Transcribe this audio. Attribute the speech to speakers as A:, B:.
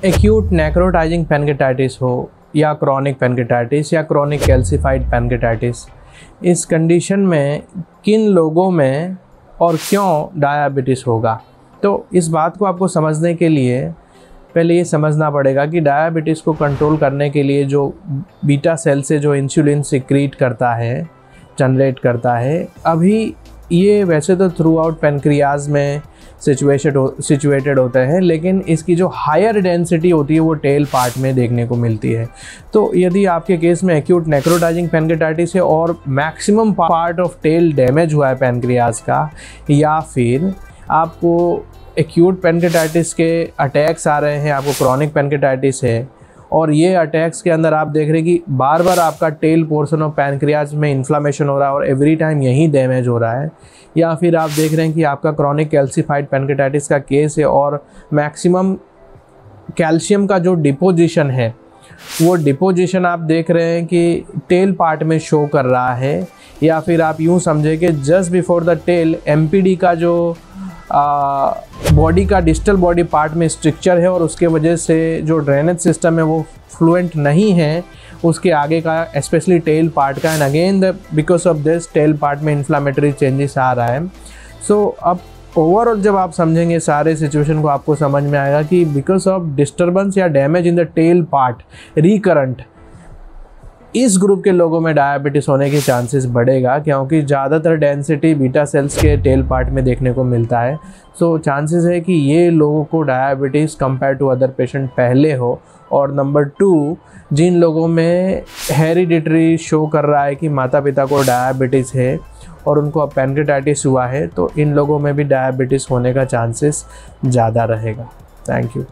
A: Acute necrotising pancreatitis हो या chronic pancreatitis या क्रॉनिक कैल्सिफाइड पैनक्रेटाइटिस, इस कंडीशन में किन लोगों में और क्यों डायबिटीज़ होगा। तो इस बात को आपको समझने के लिए पहले ये समझना पड़ेगा कि डायबिटीज़ को कंट्रोल करने के लिए जो बीटा सेल से जो इंसुलिन सिक्रीट करता है, जनरेट करता है, अभी ये वैसे तो थ्रू आउट पैनक्रियाज में सिचुएटेड होते हैं, लेकिन इसकी जो हायर डेंसिटी होती है वो टेल पार्ट में देखने को मिलती है। तो यदि आपके केस में एक्यूट नेक्रोटाइजिंग पैनक्रेटाइटिस है और maximum part of tail damage हुआ है पैनक्रियाज का, या फिर आपको एक्यूट पैनक्रेटाइटिस के अटैक्स आ रहे हैं, आपको क्रॉनिक पैनक्रेटाइटिस है और ये अटैक्स के अंदर आप देख रहे हैं कि बार बार आपका टेल पोर्शन ऑफ पैनक्रियाज में इन्फ्लामेशन हो रहा है और एवरी टाइम यही डैमेज हो रहा है, या फिर आप देख रहे हैं कि आपका क्रॉनिक कैल्सिफाइड पैनक्रेटाइटिस का केस है और मैक्सिमम कैल्शियम का जो डिपोजिशन है वो डिपोजिशन आप देख रहे हैं कि टेल पार्ट में शो कर रहा है, या फिर आप यूँ समझें कि just before the tail MPD का जो बॉडी का डिस्टल बॉडी पार्ट में स्ट्रक्चर है और उसके वजह से जो ड्रेनेज सिस्टम है वो फ्लुएंट नहीं है उसके आगे का, स्पेशली टेल पार्ट का, and again because of this tail part में इन्फ्लामेटरी चेंजेस आ रहा है। सो अब ओवरऑल जब आप समझेंगे सारे सिचुएशन को, आपको समझ में आएगा कि बिकॉज ऑफ डिस्टर्बेंस या damage in the tail part recurrent, इस ग्रुप के लोगों में डायबिटीज़ होने के चांसेस बढ़ेगा, क्योंकि ज़्यादातर डेंसिटी बीटा सेल्स के टेल पार्ट में देखने को मिलता है। सो चांसेस है कि ये लोगों को diabetes compare to other patient पहले हो। और नंबर 2, जिन लोगों में हेरिडिटरी शो कर रहा है कि माता पिता को डायबिटीज़ है और उनको अब पैनक्रेटाइटिस हुआ है, तो इन लोगों में भी डायबिटीज़ होने का चांसेस ज़्यादा रहेगा। Thank you.